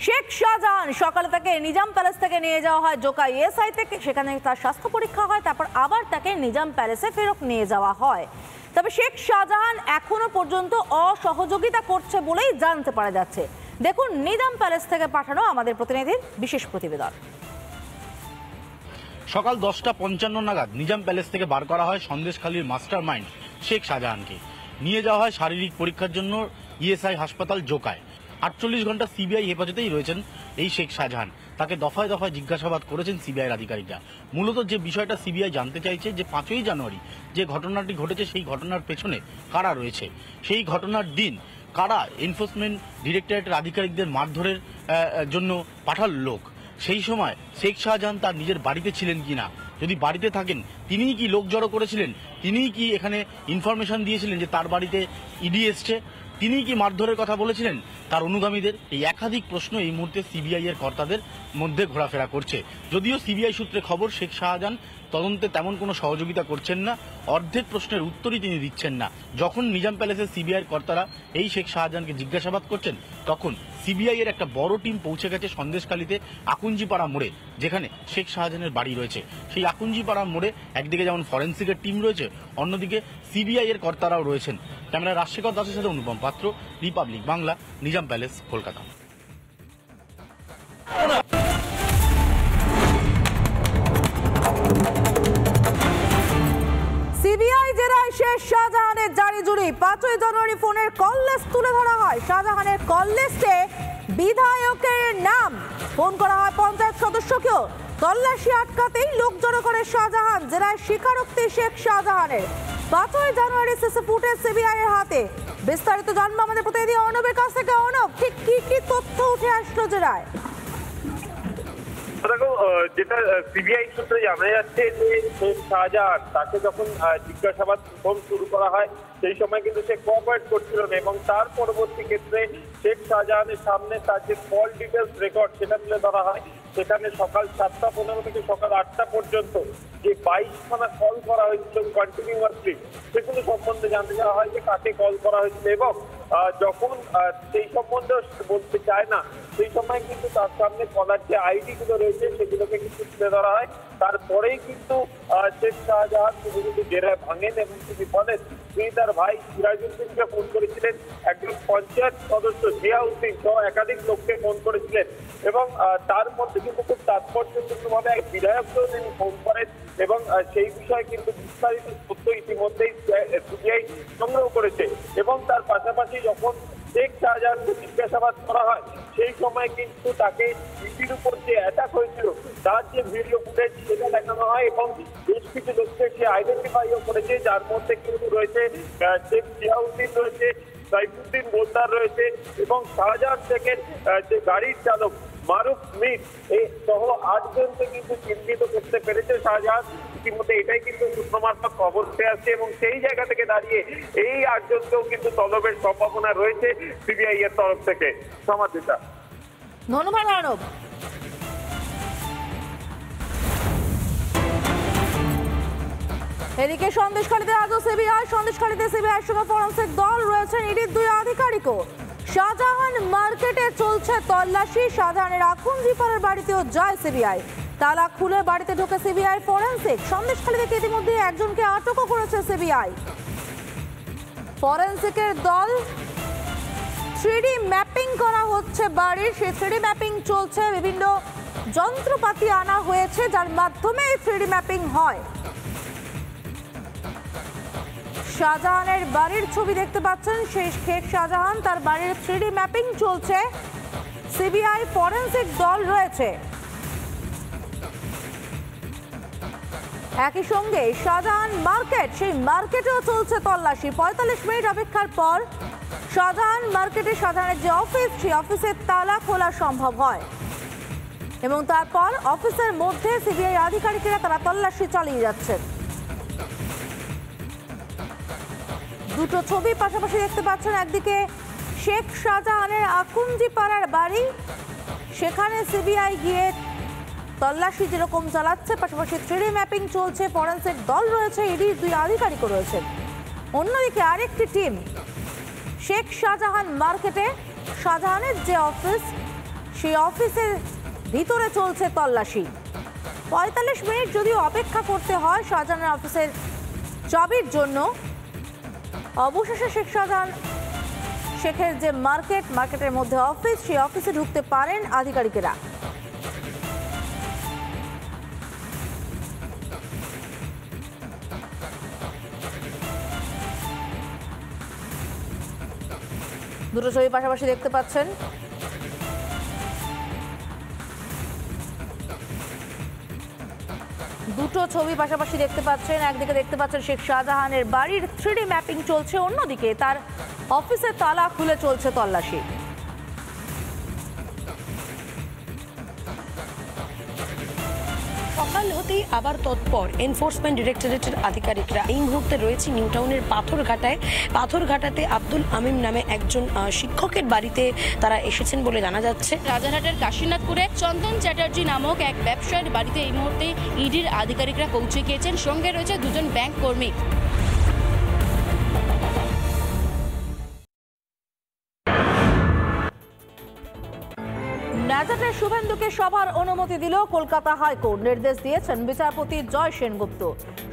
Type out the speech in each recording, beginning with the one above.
শেখ শাহজাহান সকালে তাকে নিজাম প্যালেস থেকে নিয়ে যাওয়া হয় জোকা ইএসআই থেকে, সেখানে তার স্বাস্থ্য পরীক্ষা হয়, তারপর আবার তাকে নিজাম প্যালেসে ফেরত নিয়ে যাওয়া হয়। তবে শেখ শাহজাহান এখনো পর্যন্ত অসহযোগিতা করছে বলেই জানতে পারা যাচ্ছে। দেখুন নিজাম প্যালেস থেকে পাঠানো আমাদের প্রতিনিধির বিশেষ প্রতিবেদন। সকাল 10:55 নাগাদ নিজাম প্যালেস থেকে বার করা হয় সন্দেশখালীর মাস্টার মাইন্ড শেখ শাহজাহানকে। নিয়ে যাওয়া হয় শারীরিক পরীক্ষার জন্য ইএসআই হাসপাতাল জোকায়। 48 ঘন্টা সিবিআই হেফাজতেই রয়েছেন এই শেখ শাহজাহান। তাকে দফায় দফায় জিজ্ঞাসাবাদ করেছেন সিবিআইয়ের আধিকারিকরা। মূলত যে বিষয়টা সিবিআই জানতে চাইছে যে 5ই জানুয়ারি যে ঘটনাটি ঘটেছে সেই ঘটনার পেছনে কারা রয়েছে, সেই ঘটনার দিন কারা এনফোর্সমেন্ট ডিরেক্টরেটের আধিকারিকদের মারধরের জন্য পাঠাল লোক, সেই সময় শেখ শাহজাহান তার নিজের বাড়িতে ছিলেন কিনা, যদি বাড়িতে থাকেন তিনিই কি লোক জড়ো করেছিলেন, তিনিই কি এখানে ইনফরমেশন দিয়েছিলেন যে তার বাড়িতে ইডি এসছে, তিনিই কি মারধরের কথা বলেছিলেন তার অনুগামীদের। এই একাধিক প্রশ্ন এই মুহূর্তে সিবিআই এর কর্তাদের মধ্যে ঘোরাফেরা করছে। যদিও সিবিআই সূত্রে খবর শেখ শাহজাহান তদন্তে তেমন কোনো সহযোগিতা করছেন না, অর্ধেক প্রশ্নের উত্তরই তিনি দিচ্ছেন না। যখন নিজাম প্যালেসের সিবিআইয়ের কর্তারা এই শেখ শাহজাহানকে জিজ্ঞাসাবাদ করছেন তখন সিবিআই এর একটা বড় টিম পৌঁছে গেছে সন্দেশখালীতে আকুঞ্জিপাড়া মোড়ে, যেখানে শেখ শাহজাহানের বাড়ি রয়েছে। সেই আকুঞ্জিপাড়া মোড়ে একদিকে যেমন ফরেন্সিকের টিম রয়েছে, অন্যদিকে সিবিআই এর কর্তারাও রয়েছেন। ক্যামেরায় রাজশেখর দাসের সাথে Anupam Patra, republic Bangla, Nizam palace, Kolkata. CBI জেরায় শেখ শাহজাহানের জারি জুড়ি। 5ই জানুয়ারি ফোনের কল লিস্ট তুলে ধরা হয়। শাহজাহানের কল লিস্টে বিধায়কের নাম, ফোন করা হয় পঞ্চায়েত সদস্যকেও। তল্লাশি আটকাতেই লোক জড়ো করে শাহজাহান। জেরায় স্বীকারোক্তি শেখ শাহজাহানের। 5ই জানুয়ারি সিসি ফুটেজ সিবিআই এর হাতে। বিস্তারিত জানবো আমাদের প্রতিনিধি অর্ণবের কাছ থেকে। অর্ণব, ঠিক কি কি তথ্য উঠে আসলো জেরায়? দেখো, যেটা সিবিআই সূত্রে জানা যাচ্ছে যে শেখ শাহজাহান তাকে যখন জিজ্ঞাসাবাদ শুরু করা হয় সেই সময় কিন্তু সে কোঅপারেট করছিল না, এবং তার পরবর্তী ক্ষেত্রে শেখ শাহজাহানের সামনে তার যে কল ডিটেলস রেকর্ড সেটা তুলে ধরা হয়। সেখানে সকাল 7:15 থেকে সকাল 8টা পর্যন্ত যে 22খানা কল করা হয়েছিল কন্টিনিউয়াসলি, সেগুলো সম্বন্ধে জানতে চাওয়া হয় যে কাকে কল করা হয়েছিল, এবং যখন সেই সম্বন্ধে বলতে চায় না সেই সময় কিন্তু তার সামনে কলার যে আইডি গুলো রয়েছে সেগুলোকে কিন্তু তুলে ধরা হয়। তারপরেই কিন্তু শেখ শাহজাহান তিনি কিন্তু জেরায় ভাঙেন এবং তিনি বলেন তিনি তার ভাই সিরাজউদ্দিনকে ফোন করেছিলেন, একজন পঞ্চায়েত সদস্য জিয়াউদ্দিন সহ একাধিক লোককে ফোন করেছিলেন, এবং তার মধ্যে কিন্তু খুব তাৎপর্যপূর্ণভাবে এক বিধায়ককেও তিনি ফোন করেন, এবং সেই বিষয়ে কিন্তু বিস্তারিত তথ্য ইতিমধ্যেই সিবিআই সংগ্রহ করেছে। এবং তার পাশাপাশি যখন শেখ শাহজাহানকে জিজ্ঞাসাবাদ করা হয় সেই সময় কিন্তু তাকে ইডির উপর যে অ্যাটাক হয়েছিল তার যে ভিডিও ফুটেজ সেটা দেখানো হয়, এবং বেশ কিছু লোককে সে আইডেন্টিফাইও করেছে, যার মধ্যে কিন্তু রয়েছে শেখ জিয়াউদ্দিন রয়েছে, সাইফুদ্দিন গোলদার রয়েছে, এবং শাহজাহান শেখের যে গাড়ির চালক মারুফ মির এই সহ 8 জনকে কিন্তু চিহ্নিত করতে পেরেছে শাহজাহান। ইতিমধ্যে এটাই কিন্তু সূত্র মারফত খবর উঠে আসছে, এবং সেই জায়গা থেকে দাঁড়িয়ে এই 8 জনকেও কিন্তু তলবের সম্ভাবনা রয়েছে সিবিআই এর তরফ থেকে। সমাদিতা, ধন্যবাদ অর্ণব। এদিকে সন্দেশখালীতে আজও সিবিআই, সন্দেশখালীতে সিবিআইয়ের সঙ্গে ফরেন্সিক দল রয়েছেন, ইডির 2 আধিকারিকও। শাহজাহান মার্কেটে চলছে তল্লাশি। শাহজাহানের আকুঞ্জিপাড়ার বাড়িতেও যায় সিবিআই। তালা খুলে বাড়িতে ঢোকে সিবিআই ফরেন্সিক। সন্দেশখালী থেকে ইতিমধ্যে একজনকে আটকও করেছে সিবিআই। ফরেন্সিকের দল 3D ম্যাপিং করা হচ্ছে বাড়ির, সেই 3D ম্যাপিং চলছে। বিভিন্ন যন্ত্রপাতি আনা হয়েছে যার মাধ্যমে এই 3D ম্যাপিং হয়। শাহজাহানের বাড়ির ছবি দেখতে পাচ্ছেন, সেই শেখ শাহজাহান, তার বাড়ির 3D ম্যাপিং চলছে। সিবিআই ফরেন্সিক দল রয়েছে। একই সঙ্গে শাহজাহান মার্কেট, সেই মার্কেটেও চলছে তল্লাশি। 45 মিনিট অপেক্ষার পর শাহজাহান মার্কেটে শাহজাহানের যে অফিস, সেই অফিসের তালা খোলা সম্ভব হয়, এবং তারপর অফিসের মধ্যে সিবিআই আধিকারিকেরা তারা তল্লাশি চালিয়ে যাচ্ছেন। দুটো ছবি পাশাপাশি দেখতে পাচ্ছেন। একদিকে শেখ শাহজাহানের আকুঞ্জিপাড়ার বাড়ি, সেখানে সিবিআই গিয়ে তল্লাশি যেরকম চালাচ্ছে, পাশাপাশি 3D ম্যাপিং চলছে, ফরেন্সিক দল রয়েছে, ইডির 2 আধিকারিকও রয়েছেন। অন্যদিকে আরেকটি টিম শেখ শাহজাহান মার্কেটে, শাহজাহানের যে অফিস সেই অফিসের ভিতরে চলছে তল্লাশি। ৪৫ মিনিট যদিও অপেক্ষা করতে হয় শাহজাহানের অফিসের চাবির জন্য, অবশেষে শেখের যে মার্কেটের মধ্যে অফিস, সেই অফিসে ঢুকতে পারেন আধিকারিকেরা। দুটো ছবি পাশাপাশি দেখতে পাচ্ছেন। একদিকে দেখতে পাচ্ছেন শেখ শাহজাহানের বাড়ির 3D ম্যাপিং চলছে, অন্যদিকে তার অফিসের তালা খুলে চলছে তল্লাশি। সকাল হতেই আবার তৎপর এনফোর্সমেন্ট ডিরেক্টরেটের আধিকারিকরা। এই মুহূর্তে রয়েছে নিউ টাউনের পাথরঘাটাতে আব্দুল আমিম নামে একজন শিক্ষকের বাড়িতে তারা এসেছেন বলে জানা যাচ্ছে। রাজারহাটের কাশীনাথপুরে চন্দন চ্যাটার্জি নামক এক ব্যবসায়ীর বাড়িতে এই মুহূর্তে ইডির আধিকারিকরা পৌঁছে গিয়েছেন। সঙ্গে রয়েছে দুজন ব্যাংক কর্মী। ন্যাজাটের শুভেন্দুকে সভার অনুমতি দিল কলকাতা হাইকোর্ট। নির্দেশ দিয়েছেন বিচারপতি জয় সেনগুপ্ত।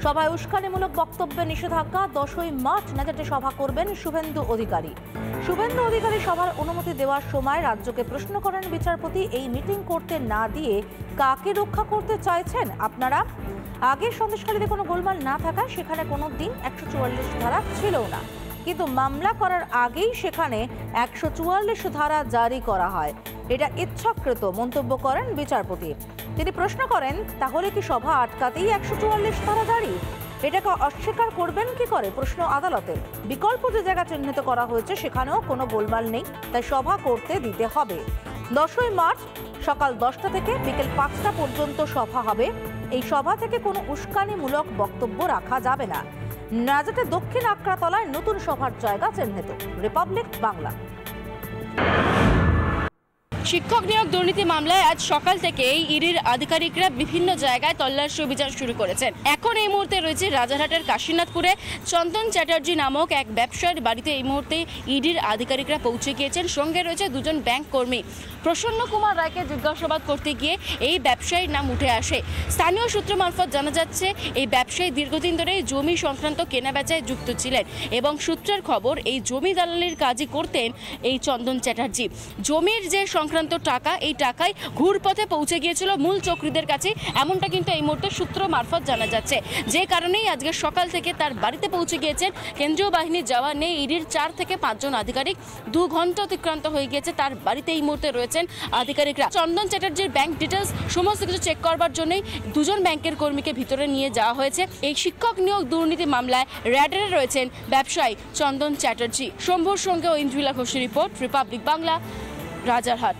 সভায় উস্কানিমূলক বক্তব্যে নিষেধাজ্ঞা। 10ই মার্চ ন্যাজাটে সভা করবেন শুভেন্দু অধিকারী। সভার অনুমতি দেওয়ার সময় রাজ্যকে প্রশ্ন করেন বিচারপতি, এই মিটিং করতে না দিয়ে কাকে রক্ষা করতে চাইছেন আপনারা? আগে সন্দেশখালীতে কোনো গোলমাল না থাকায় সেখানে কোনো দিন 144 ধারা ছিল না, কিন্তু মামলা করার আগেই সেখানে 144 ধারা জারি করা হয়। এটা ইচ্ছাকৃত মন্তব্য করেন বিচারপতি। তিনি প্রশ্ন করেন, তাহলে কি সভা আটকাতেই 144 ধারা জারি? এটাকে অস্বীকার করবেন কি করে? প্রশ্ন আদালতের। বিকল্প যে জায়গা চিহ্নিত করা হয়েছে সেখানেও কোনো গোলমাল নেই, তাই সভা করতে দিতে হবে। 10ই মার্চ সকাল 10টা থেকে বিকেল 5টা পর্যন্ত সভা হবে। এই সভা থেকে কোনো উস্কানিমূলক বক্তব্য রাখা যাবে না। ন্যাজাটের দক্ষিণ আকড়াতলায় নতুন সভার জায়গা চিহ্নিত। রিপাবলিক বাংলা। শিক্ষক নিয়োগ দুর্নীতি মামলায় আজ সকাল থেকেই ইডির আধিকারিকরা বিভিন্ন জায়গায় তল্লাশি অভিযান শুরু করেছেন। এখন এই মুহূর্তে রয়েছে রাজারহাটের কাশীনাথপুরে চন্দন চ্যাটার্জি নামক এক ব্যবসায়ীর বাড়িতে এই মুহূর্তে ইডির আধিকারিকরা পৌঁছে গিয়েছেন। সঙ্গে রয়েছে দুজন ব্যাংক কর্মী। প্রসন্ন কুমার রায়কে জিজ্ঞাসাবাদ করতে গিয়ে এই ব্যবসায়ীর নাম উঠে আসে। স্থানীয় সূত্র মারফত জানা যাচ্ছে এই ব্যবসায়ী দীর্ঘদিন ধরে জমি সংক্রান্ত কেনাবেচায় যুক্ত ছিলেন এবং সূত্রের খবর এই জমি দালালির কাজই করতেন এই চন্দন চ্যাটার্জি। জমির যে সংক্রান্ত টাকা, এই টাকায় ঘুরপথে পৌঁছে গিয়েছিল মূল চক্রীদের কাছে, এমনটা কিন্তু এই মুহূর্তে সূত্র মারফত জানা যাচ্ছে। যে কারণেই আজকে সকাল থেকে তার বাড়িতে পৌঁছে গিয়েছেন কেন্দ্রীয় বাহিনীর জওয়ান নেই ইডির 4 থেকে 5 জন আধিকারিক। 2 ঘন্টা অতিক্রান্ত হয়ে গিয়েছে, তার বাড়িতে এই মুহূর্তে রয়েছেন আধিকারিকরা। চন্দন চ্যাটার্জির ব্যাংক ডিটেলস সমস্ত কিছু চেক করবার জন্যই 2 জন ব্যাংকের কর্মীকে ভিতরে নিয়ে যাওয়া হয়েছে। এই শিক্ষক নিয়োগ দুর্নীতি মামলায় র্যাডারে রয়েছেন ব্যবসায়ী চন্দন চ্যাটার্জি। শম্ভুর সঙ্গে ঐন্দ্রিলা ঘোষের রিপোর্ট, রিপাবলিক বাংলা, রাজারহাট।